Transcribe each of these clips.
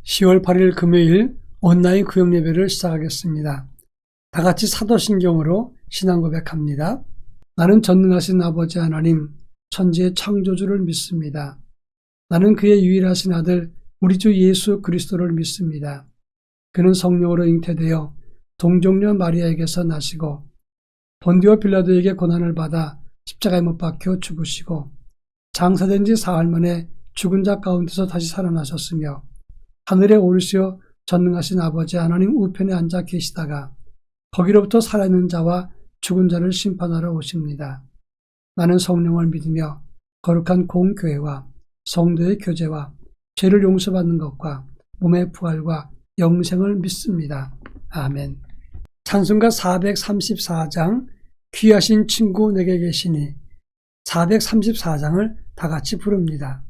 10월 8일 금요일 온라인 구역 예배를 시작하겠습니다. 다 같이 사도신경으로 신앙 고백합니다. 나는 전능하신 아버지 하나님, 천지의 창조주를 믿습니다. 나는 그의 유일하신 아들 우리 주 예수 그리스도를 믿습니다. 그는 성령으로 잉태되어 동정녀 마리아에게서 나시고 본디오 빌라도에게 고난을 받아 십자가에 못 박혀 죽으시고 장사된 지 사흘 만에 죽은 자 가운데서 다시 살아나셨으며 하늘에 오르시어 전능하신 아버지 하나님 우편에 앉아 계시다가 거기로부터 살아있는 자와 죽은 자를 심판하러 오십니다. 나는 성령을 믿으며 거룩한 공교회와 성도의 교제와 죄를 용서받는 것과 몸의 부활과 영생을 믿습니다. 아멘. 찬송가 434장 귀하신 친구 내게 계시니 434장을 다 같이 부릅니다.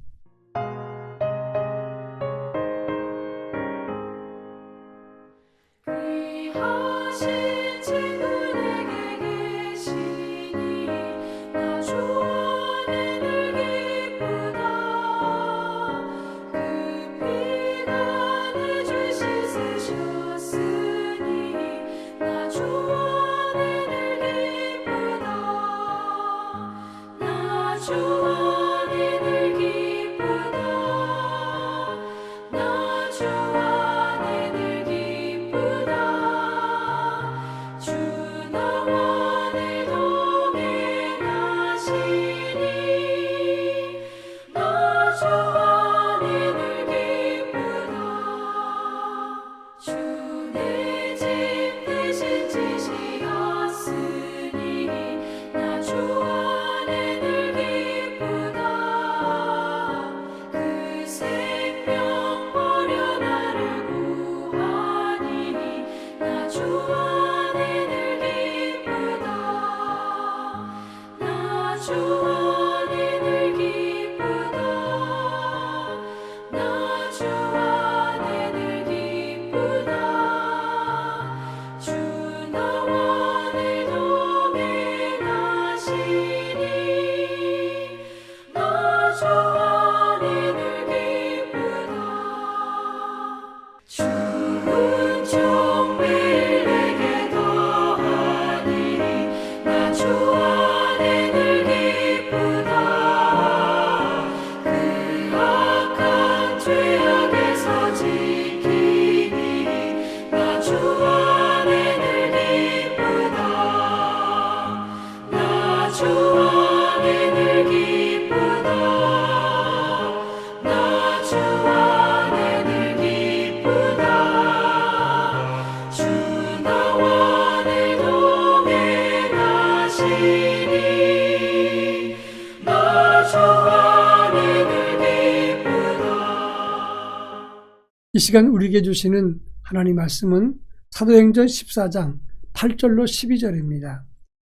이 시간 우리에게 주시는 하나님 말씀은 사도행전 14장 8절로 12절입니다.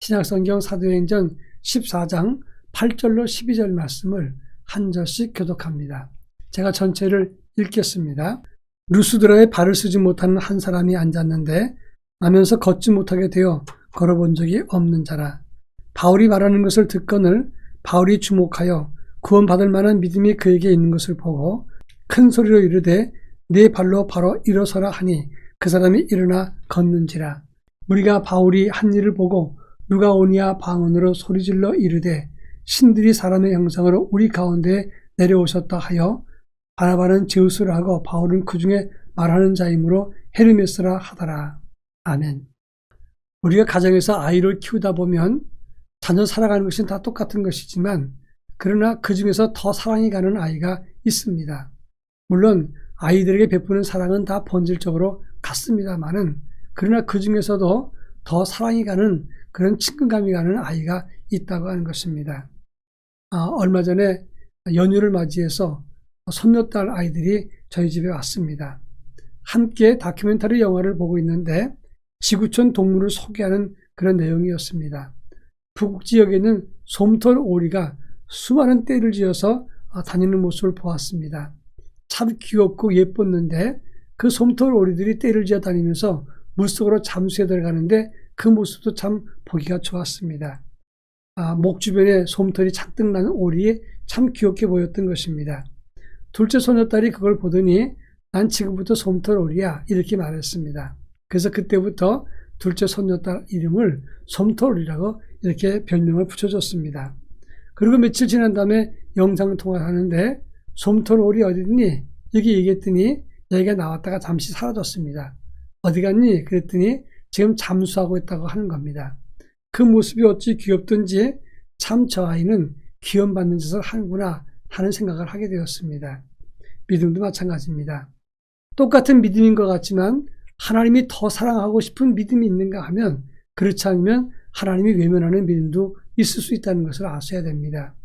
신약성경 사도행전 14장 8절로 12절 말씀을 한 절씩 교독합니다. 제가 전체를 읽겠습니다. 루스드라에 발을 쓰지 못하는 한 사람이 앉았는데 나면서 걷지 못하게 되어 걸어본 적이 없는 자라. 바울이 말하는 것을 듣거늘 바울이 주목하여 구원받을 만한 믿음이 그에게 있는 것을 보고 큰 소리로 이르되 네 발로 바로 일어서라 하니 그 사람이 일어나 걷는지라. 우리가 바울이 한 일을 보고 누가 오니아 방언으로 소리질러 이르되 신들이 사람의 형상으로 우리 가운데 내려오셨다 하여 바나바는 제우스라 하고 바울은 그 중에 말하는 자이므로 헤르메스라 하더라. 아멘. 우리가 가정에서 아이를 키우다 보면 자녀 살아가는 것은 다 똑같은 것이지만 그러나 그 중에서 더 사랑이 가는 아이가 있습니다. 물론 아이들에게 베푸는 사랑은 다 본질적으로 같습니다만은 그러나 그 중에서도 더 사랑이 가는 그런 친근감이 가는 아이가 있다고 하는 것입니다. 얼마 전에 연휴를 맞이해서 손녀딸 아이들이 저희 집에 왔습니다. 함께 다큐멘터리 영화를 보고 있는데 지구촌 동물을 소개하는 그런 내용이었습니다. 북극 지역에 있는 솜털 오리가 수많은 떼를 지어서 다니는 모습을 보았습니다. 참 귀엽고 예뻤는데 그 솜털 오리들이 떼를 지어 다니면서 물속으로 잠수해 들어가는데 그 모습도 참 보기가 좋았습니다. 목 주변에 솜털이 잔뜩 나는 오리에 참 귀엽게 보였던 것입니다. 둘째 소녀딸이 그걸 보더니 난 지금부터 솜털 오리야 이렇게 말했습니다. 그래서 그때부터 둘째 손녀딸 이름을 솜털오리라고 이렇게 별명을 붙여줬습니다. 그리고 며칠 지난 다음에 영상통화를 하는데 솜털오리 어디니? 이렇게 얘기했더니 얘기가 나왔다가 잠시 사라졌습니다. 어디 갔니? 그랬더니 지금 잠수하고 있다고 하는 겁니다. 그 모습이 어찌 귀엽든지 참 저 아이는 귀염받는 짓을 하는구나 하는 생각을 하게 되었습니다. 믿음도 마찬가지입니다. 똑같은 믿음인 것 같지만 하나님이 더 사랑하고 싶은 믿음이 있는가 하면 그렇지 않으면 하나님이 외면하는 믿음도 있을 수 있다는 것을 아셔야 됩니다.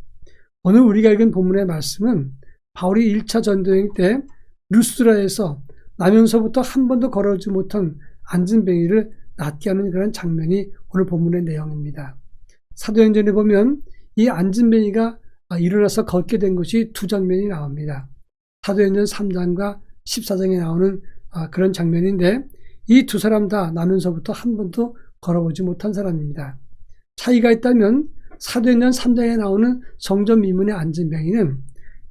오늘 우리가 읽은 본문의 말씀은 바울이 1차 전도여행 때 루스드라에서 나면서부터 한 번도 걸어오지 못한 안진뱅이를 낫게 하는 그런 장면이 오늘 본문의 내용입니다. 사도행전에 보면 이 안진뱅이가 일어나서 걷게 된 것이 두 장면이 나옵니다. 사도행전 3장과 14장에 나오는 그런 장면인데 이 두 사람 다 나면서부터 한 번도 걸어보지 못한 사람입니다. 차이가 있다면 사도행전 3장에 나오는 성전 미문의 안진뱅이는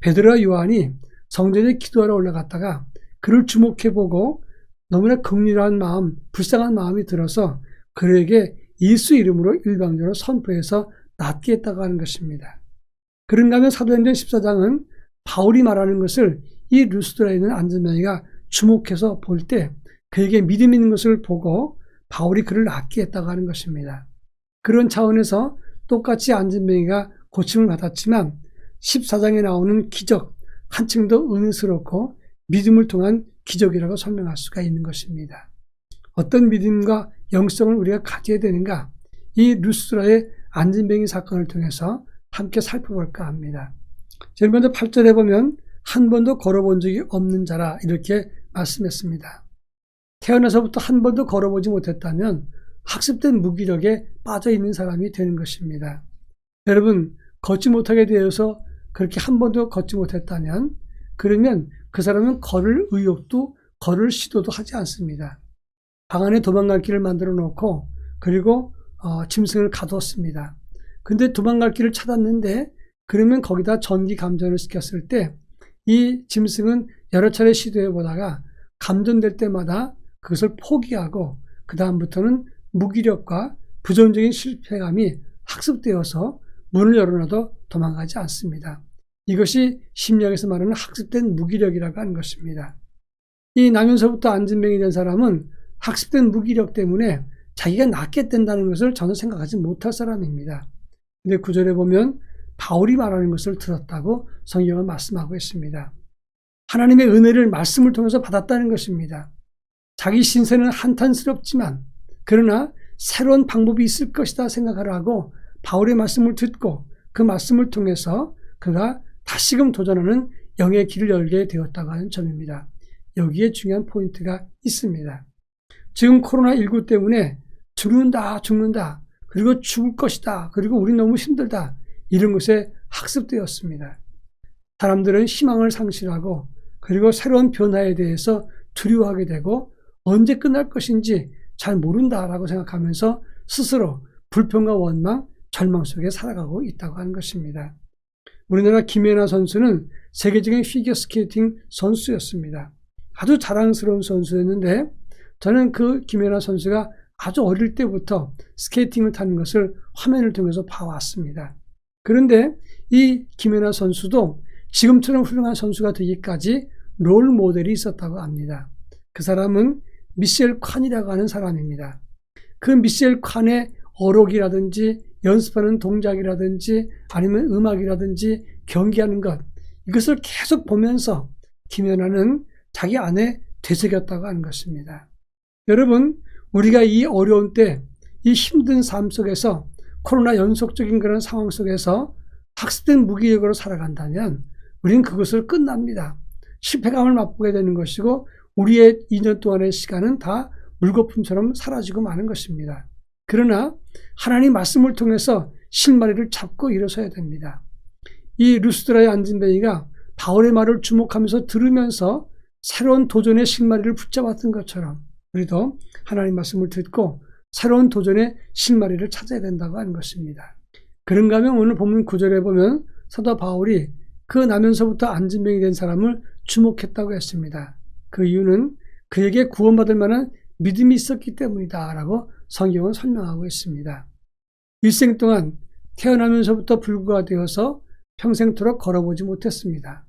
베드로와 요한이 성전에 기도하러 올라갔다가 그를 주목해보고 너무나 긍휼한 마음, 불쌍한 마음이 들어서 그에게 예수 이름으로 일방적으로 선포해서 낫게 했다고 하는 것입니다. 그런가 하면 사도행전 14장은 바울이 말하는 것을 이 루스드라에 있는 안진뱅이가 주목해서 볼 때 그에게 믿음 있는 것을 보고 바울이 그를 낫게 했다고 하는 것입니다. 그런 차원에서 똑같이 안진뱅이가 고침을 받았지만 14장에 나오는 기적, 한층 더 은혜스럽고 믿음을 통한 기적이라고 설명할 수가 있는 것입니다. 어떤 믿음과 영성을 우리가 가져야 되는가? 이 루스드라의 안진뱅이 사건을 통해서 함께 살펴볼까 합니다. 제일 먼저 8절에 보면 한 번도 걸어본 적이 없는 자라 이렇게 말씀했습니다. 태어나서부터 한 번도 걸어보지 못했다면 학습된 무기력에 빠져있는 사람이 되는 것입니다. 여러분, 걷지 못하게 되어서 그렇게 한 번도 걷지 못했다면 그러면 그 사람은 걸을 의욕도 걸을 시도도 하지 않습니다. 방 안에 도망갈 길을 만들어 놓고 그리고 짐승을 가두었습니다. 근데 도망갈 길을 찾았는데 그러면 거기다 전기 감전을 시켰을 때 이 짐승은 여러 차례 시도해 보다가 감전될 때마다 그것을 포기하고 그 다음부터는 무기력과 부정적인 실패감이 학습되어서 문을 열어놔도 도망가지 않습니다. 이것이 심리학에서 말하는 학습된 무기력이라고 하는 것입니다. 이 나면서부터 안진뱅이 된 사람은 학습된 무기력 때문에 자기가 낫게 된다는 것을 전혀 생각하지 못할 사람입니다. 근데 9절에 보면 바울이 말하는 것을 들었다고 성경은 말씀하고 있습니다. 하나님의 은혜를 말씀을 통해서 받았다는 것입니다. 자기 신세는 한탄스럽지만 그러나 새로운 방법이 있을 것이다 생각을 하고 바울의 말씀을 듣고 그 말씀을 통해서 그가 다시금 도전하는 영의 길을 열게 되었다고 하는 점입니다. 여기에 중요한 포인트가 있습니다. 지금 코로나19 때문에 죽는다 그리고 죽을 것이다 그리고 우리 너무 힘들다 이런 것에 학습되었습니다. 사람들은 희망을 상실하고 그리고 새로운 변화에 대해서 두려워하게 되고 언제 끝날 것인지 잘 모른다라고 생각하면서 스스로 불평과 원망, 절망 속에 살아가고 있다고 하는 것입니다. 우리나라 김연아 선수는 세계적인 피겨스케이팅 선수였습니다. 아주 자랑스러운 선수였는데 저는 그 김연아 선수가 아주 어릴 때부터 스케이팅을 타는 것을 화면을 통해서 봐왔습니다. 그런데 이 김연아 선수도 지금처럼 훌륭한 선수가 되기까지 롤 모델이 있었다고 합니다. 그 사람은 미셸 칸이라고 하는 사람입니다. 그 미셸 칸의 어록이라든지 연습하는 동작이라든지 아니면 음악이라든지 경기하는 것 이것을 계속 보면서 김연아는 자기 안에 되새겼다고 하는 것입니다. 여러분 우리가 이 어려운 때 이 힘든 삶 속에서 코로나 연속적인 그런 상황 속에서 학습된 무기력으로 살아간다면 우리는 그것을 끝납니다. 실패감을 맛보게 되는 것이고 우리의 2년 동안의 시간은 다 물거품처럼 사라지고 마는 것입니다. 그러나 하나님 말씀을 통해서 실마리를 잡고 일어서야 됩니다. 이 루스드라의 안진뱅이가 바울의 말을 주목하면서 들으면서 새로운 도전의 실마리를 붙잡았던 것처럼 우리도 하나님 말씀을 듣고 새로운 도전의 실마리를 찾아야 된다고 하는 것입니다. 그런가 하면 오늘 본문 9절에 보면 사도 바울이 그 나면서부터 안진뱅이 된 사람을 주목했다고 했습니다. 그 이유는 그에게 구원받을 만한 믿음이 있었기 때문이다 라고 성경은 설명하고 있습니다. 일생 동안 태어나면서부터 불구가 되어서 평생토록 걸어보지 못했습니다.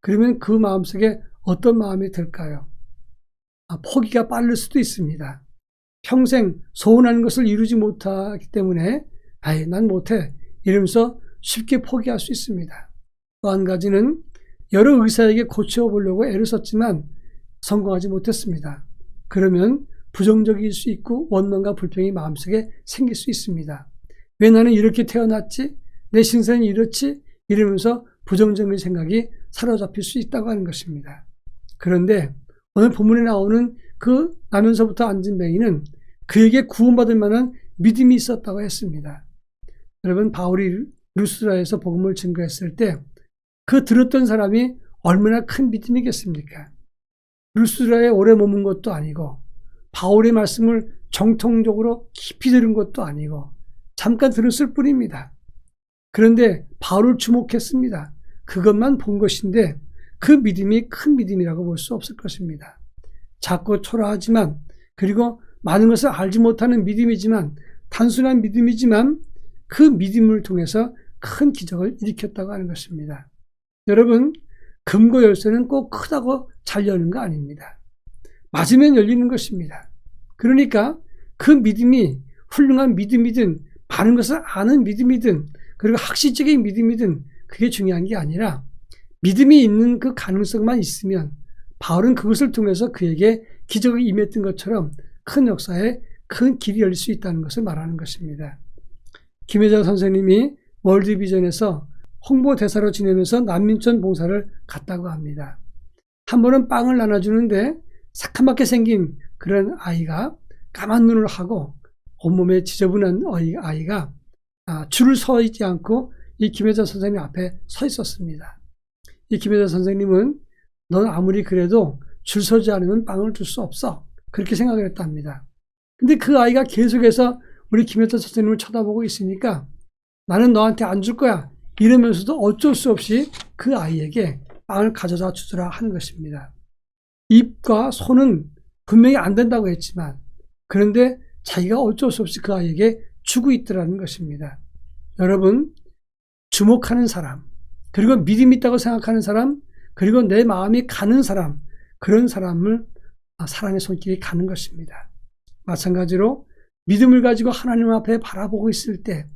그러면 그 마음속에 어떤 마음이 들까요? 포기가 빠를 수도 있습니다. 평생 소원하는 것을 이루지 못하기 때문에 난 못해 이러면서 쉽게 포기할 수 있습니다. 또 한 가지는 여러 의사에게 고쳐보려고 애를 썼지만 성공하지 못했습니다. 그러면 부정적일 수 있고 원망과 불평이 마음속에 생길 수 있습니다. 왜 나는 이렇게 태어났지? 내 신세는 이렇지? 이러면서 부정적인 생각이 사로잡힐 수 있다고 하는 것입니다. 그런데 오늘 본문에 나오는 그 나면서부터 앉은 뱅이는 그에게 구원받을 만한 믿음이 있었다고 했습니다. 여러분, 바울이 루스드라에서 복음을 증거했을 때 그 들었던 사람이 얼마나 큰 믿음이겠습니까? 루스드라에 오래 머문 것도 아니고 바울의 말씀을 정통적으로 깊이 들은 것도 아니고 잠깐 들었을 뿐입니다. 그런데 바울을 주목했습니다. 그것만 본 것인데 그 믿음이 큰 믿음이라고 볼 수 없을 것입니다. 작고 초라하지만 그리고 많은 것을 알지 못하는 믿음이지만 단순한 믿음이지만 그 믿음을 통해서 큰 기적을 일으켰다고 하는 것입니다. 여러분, 금고 열쇠는 꼭 크다고 잘 여는 거 아닙니다. 맞으면 열리는 것입니다. 그러니까 그 믿음이 훌륭한 믿음이든 많은 것을 아는 믿음이든 그리고 학시적인 믿음이든 그게 중요한 게 아니라 믿음이 있는 그 가능성만 있으면 바울은 그것을 통해서 그에게 기적이 임했던 것처럼 큰 역사에 큰 길이 열릴 수 있다는 것을 말하는 것입니다. 김혜자 선생님이 월드비전에서 홍보대사로 지내면서 난민촌 봉사를 갔다고 합니다. 한 번은 빵을 나눠주는데 새카맣게 생긴 그런 아이가 까만 눈을 하고 온몸에 지저분한 아이가 줄을 서 있지 않고 이 김혜자 선생님 앞에 서 있었습니다. 이 김혜자 선생님은 넌 아무리 그래도 줄 서지 않으면 빵을 줄 수 없어. 그렇게 생각을 했답니다. 근데 그 아이가 계속해서 우리 김혜자 선생님을 쳐다보고 있으니까 나는 너한테 안 줄 거야. 이러면서도 어쩔 수 없이 그 아이에게 빵을 가져다 주더라 하는 것입니다. 입과 손은 분명히 안 된다고 했지만 그런데 자기가 어쩔 수 없이 그 아이에게 주고 있더라는 것입니다. 여러분, 주목하는 사람, 그리고 믿음 있다고 생각하는 사람, 그리고 내 마음이 가는 사람, 그런 사람을 사랑의 손길이 가는 것입니다. 마찬가지로 믿음을 가지고 하나님 앞에 바라보고 있을 때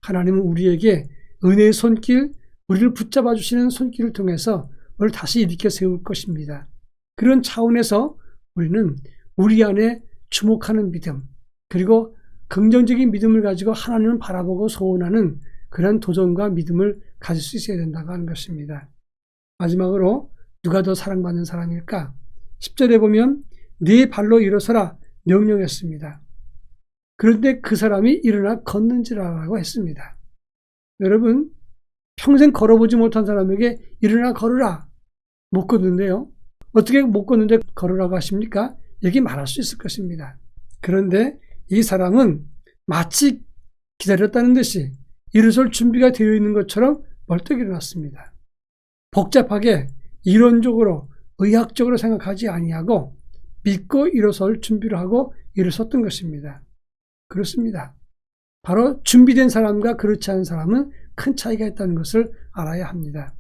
하나님은 우리에게 은혜의 손길, 우리를 붙잡아 주시는 손길을 통해서 우리를 다시 일으켜 세울 것입니다. 그런 차원에서 우리는 우리 안에 주목하는 믿음, 그리고 긍정적인 믿음을 가지고 하나님을 바라보고 소원하는 그런 도전과 믿음을 가질 수 있어야 된다고 하는 것입니다. 마지막으로 누가 더 사랑받는 사람일까? 10절에 보면 네 발로 일어서라 명령했습니다. 그런데 그 사람이 일어나 걷는지라라고 했습니다. 여러분, 평생 걸어보지 못한 사람에게 일어나 걸으라. 못 걷는데요. 어떻게 못 걷는데 걸으라고 하십니까? 이렇게 말할 수 있을 것입니다. 그런데 이 사람은 마치 기다렸다는 듯이 일어설 준비가 되어 있는 것처럼 벌떡 일어났습니다. 복잡하게 이론적으로 의학적으로 생각하지 아니하고 믿고 일어설 준비를 하고 일어섰던 것입니다. 그렇습니다. 바로 준비된 사람과 그렇지 않은 사람은 큰 차이가 있다는 것을 알아야 합니다.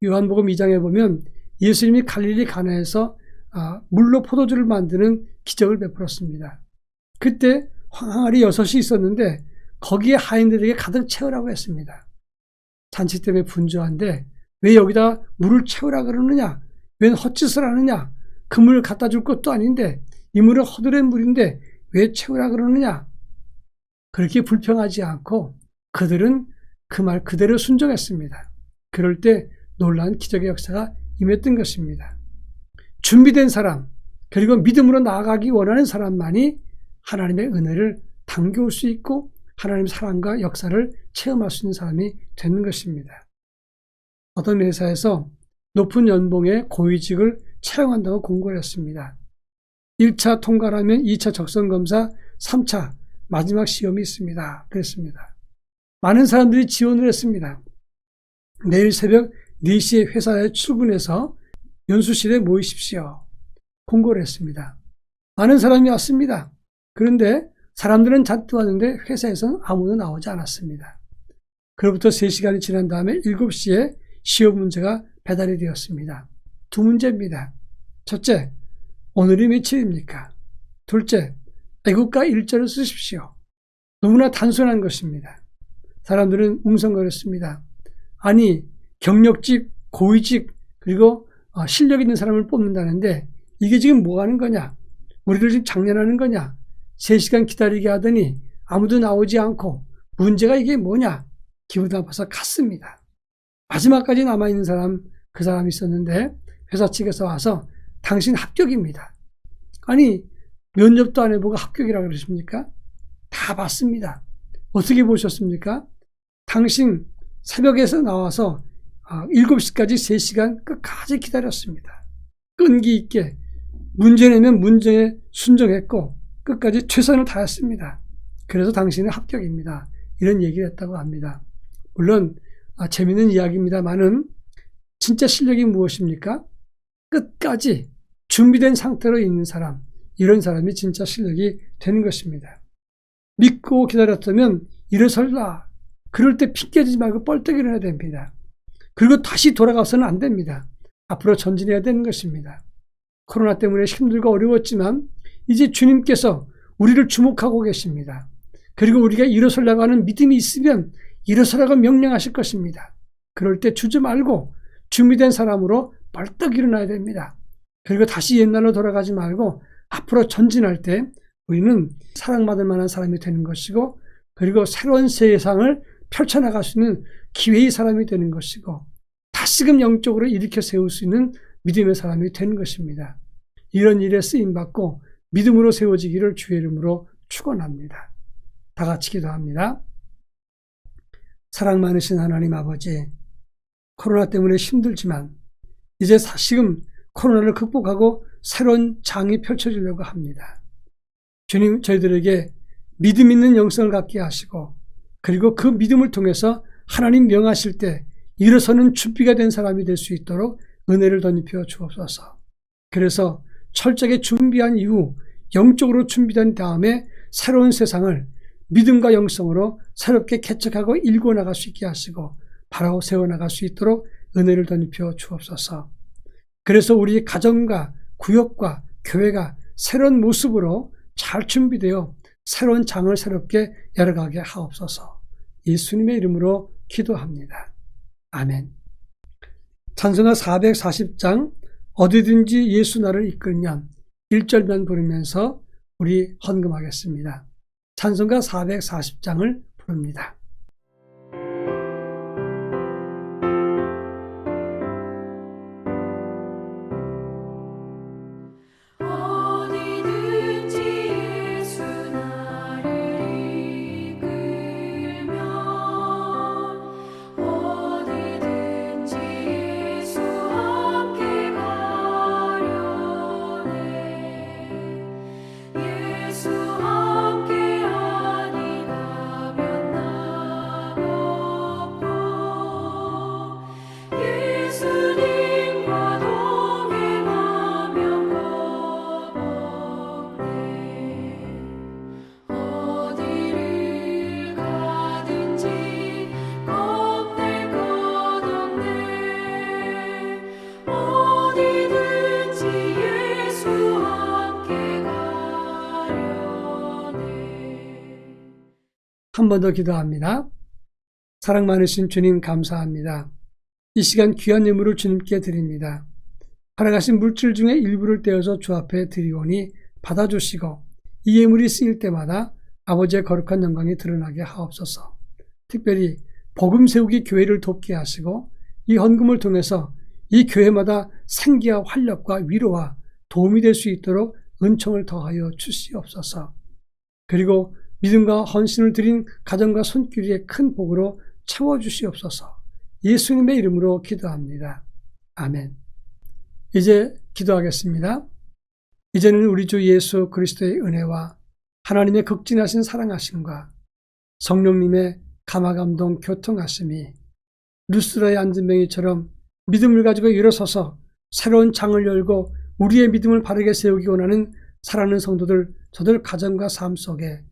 요한복음 2장에 보면 예수님이 갈릴리 가나에서 물로 포도주를 만드는 기적을 베풀었습니다. 그때 항아리 6이 있었는데 거기에 하인들에게 가득 채우라고 했습니다. 잔치 때문에 분주한데 왜 여기다 물을 채우라 그러느냐? 왜 헛짓을 하느냐? 그 물을 갖다 줄 것도 아닌데 이 물은 허드렛 물인데 왜 채우라 그러느냐? 그렇게 불평하지 않고 그들은 그 말 그대로 순종했습니다. 그럴 때 놀라운 기적의 역사가 임했던 것입니다. 준비된 사람, 그리고 믿음으로 나아가기 원하는 사람만이 하나님의 은혜를 당겨올 수 있고 하나님의 사랑과 역사를 체험할 수 있는 사람이 되는 것입니다. 어떤 회사에서 높은 연봉의 고위직을 채용한다고 공고를 했습니다. 1차 통과하면 2차 적성검사, 3차 마지막 시험이 있습니다. 그랬습니다. 많은 사람들이 지원을 했습니다. 내일 새벽 4시에 회사에 출근해서 연수실에 모이십시오. 공고를 했습니다. 많은 사람이 왔습니다. 그런데 사람들은 잔뜩 왔는데 회사에서는 아무도 나오지 않았습니다. 그로부터 3시간이 지난 다음에 7시에 시험 문제가 배달이 되었습니다. 두 문제입니다. 첫째, 오늘이 며칠입니까? 둘째, 애국가 1절을 쓰십시오. 너무나 단순한 것입니다. 사람들은 웅성거렸습니다. 아니, 경력직, 고위직, 그리고 실력 있는 사람을 뽑는다는데 이게 지금 뭐 하는 거냐? 우리를 지금 장난하는 거냐? 3시간 기다리게 하더니 아무도 나오지 않고 문제가 이게 뭐냐? 기분 나빠서 갔습니다. 마지막까지 남아있는 사람, 그 사람이 있었는데 회사 측에서 와서 당신 합격입니다. 아니, 면접도 안 해보고 합격이라고 그러십니까? 다 봤습니다. 어떻게 보셨습니까? 당신 새벽에서 나와서 7시까지 3시간 끝까지 기다렸습니다. 끈기 있게 문제 내면 문제에 순종했고 끝까지 최선을 다했습니다. 그래서 당신은 합격입니다. 이런 얘기를 했다고 합니다. 물론 재미있는 이야기입니다만은 진짜 실력이 무엇입니까? 끝까지 준비된 상태로 있는 사람, 이런 사람이 진짜 실력이 되는 것입니다. 믿고 기다렸다면 일어설라. 그럴 때 핑계대지 말고 뻘떡 일어나야 됩니다. 그리고 다시 돌아가서는 안 됩니다. 앞으로 전진해야 되는 것입니다. 코로나 때문에 힘들고 어려웠지만 이제 주님께서 우리를 주목하고 계십니다. 그리고 우리가 일어서려고 하는 믿음이 있으면 일어서라고 명령하실 것입니다. 그럴 때 주저 말고 준비된 사람으로 벌떡 일어나야 됩니다. 그리고 다시 옛날로 돌아가지 말고 앞으로 전진할 때 우리는 사랑받을 만한 사람이 되는 것이고, 그리고 새로운 세상을 펼쳐나갈 수 있는 기회의 사람이 되는 것이고, 다시금 영적으로 일으켜 세울 수 있는 믿음의 사람이 되는 것입니다. 이런 일에 쓰임받고 믿음으로 세워지기를 주의 이름으로 축원합니다. 다 같이 기도합니다. 사랑 많으신 하나님 아버지, 코로나 때문에 힘들지만 이제 다시금 코로나를 극복하고 새로운 장이 펼쳐지려고 합니다. 주님, 저희들에게 믿음 있는 영성을 갖게 하시고, 그리고 그 믿음을 통해서 하나님 명하실 때 일어서는 준비가 된 사람이 될 수 있도록 은혜를 덧입혀 주옵소서. 그래서 철저하게 준비한 이후 영적으로 준비된 다음에 새로운 세상을 믿음과 영성으로 새롭게 개척하고 일궈 나갈 수 있게 하시고 바로 세워나갈 수 있도록 은혜를 덧입혀 주옵소서. 그래서 우리 가정과 구역과 교회가 새로운 모습으로 잘 준비되어 새로운 장을 새롭게 열어가게 하옵소서. 예수님의 이름으로 기도합니다. 아멘. 찬송가 440장 어디든지 예수 나를 이끌면 1절만 부르면서 우리 헌금하겠습니다. 찬송가 440장을 부릅니다. 한 번 더 기도합니다. 사랑 많으신 주님 감사합니다. 이 시간 귀한 예물을 주님께 드립니다. 팔아가신 물질 중에 일부를 떼어서 주 앞에 드리오니 받아주시고 이 예물이 쓰일 때마다 아버지의 거룩한 영광이 드러나게 하옵소서. 특별히 복음 세우기 교회를 돕게 하시고 이 헌금을 통해서 이 교회마다 생기와 활력과 위로와 도움이 될 수 있도록 은총을 더하여 주시옵소서. 그리고 믿음과 헌신을 드린 가정과 손길의 큰 복으로 채워주시옵소서. 예수님의 이름으로 기도합니다. 아멘. 이제 기도하겠습니다. 이제는 우리 주 예수 그리스도의 은혜와 하나님의 극진하신 사랑하심과 성령님의 감화감동 교통하심이 루스라의 앉은 뱅이처럼 믿음을 가지고 일어서서 새로운 장을 열고 우리의 믿음을 바르게 세우기 원하는 사랑하는 성도들, 저들 가정과 삶 속에,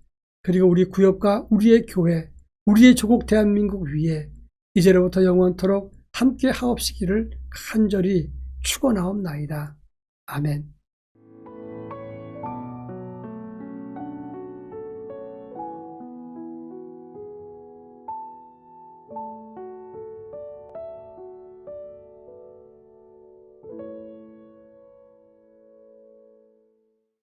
그리고 우리 구역과 우리의 교회, 우리의 조국 대한민국 위에 이제로부터 영원토록 함께 하옵시기를 간절히 축원하옵나이다. 아멘.